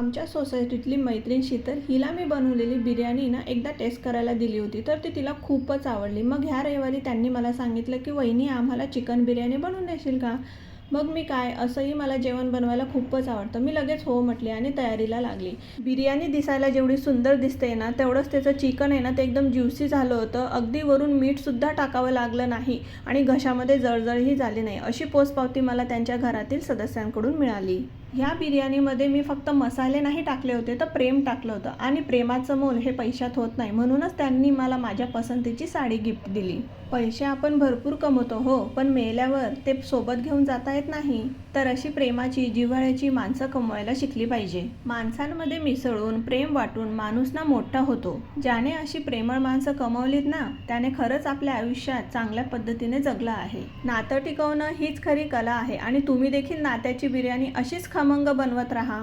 आमच्या सोसायटीतली मैत्रीण शीतल हिला मी बनवलेली बिर्याणी ना एकदा टेस्ट करायला दिली होती, तर ती तिला खूपच आवडली. मग ह्या रविवारी त्यांनी मला सांगितलं की वहिनी आम्हाला चिकन बिर्याणी बनवून देशील का. मग मी काय, असंही मला जेवण बनवायला खूपच आवडतं. मी लगेच हो म्हटले आणि तयारीला लागली. बिर्याणी दिसायला जेवढी सुंदर दिसते ना, तेवढंच त्याचं चिकन आहे ना ते एकदम ज्युसी झालं होतं. अगदी वरून मीठसुद्धा टाकावं लागलं नाही आणि घशामध्ये जळजळही झाली नाही, अशी पोचपावती मला त्यांच्या घरातील सदस्यांकडून मिळाली. ह्या बिर्याणीमध्ये मी फक्त मसाले नाही टाकले होते, तर प्रेम टाकलं होतं आणि प्रेमाचं मोल हे पैशात होत नाही, म्हणूनच त्यांनी मला माझ्या पसंतीची साडी गिफ्ट दिली. पैसे आपण भरपूर कमवतो हो, पण मेल्यावर ते सोबत घेऊन जाता येत नाही. तर अशी प्रेमाची, जिव्हाळ्याची माणसं कमवायला शिकली पाहिजे. माणसांमध्ये मिसळून, प्रेम वाटून माणूस ना मोठा होतो. ज्याने अशी प्रेमळ माणसं कमवलीत ना, त्याने खरंच आपल्या आयुष्यात चांगल्या पद्धतीने जगलं आहे. नातं टिकवणं हीच खरी कला आहे आणि तुम्ही देखील नात्याची बिर्याणी अशीच खमंग बनवत राहा.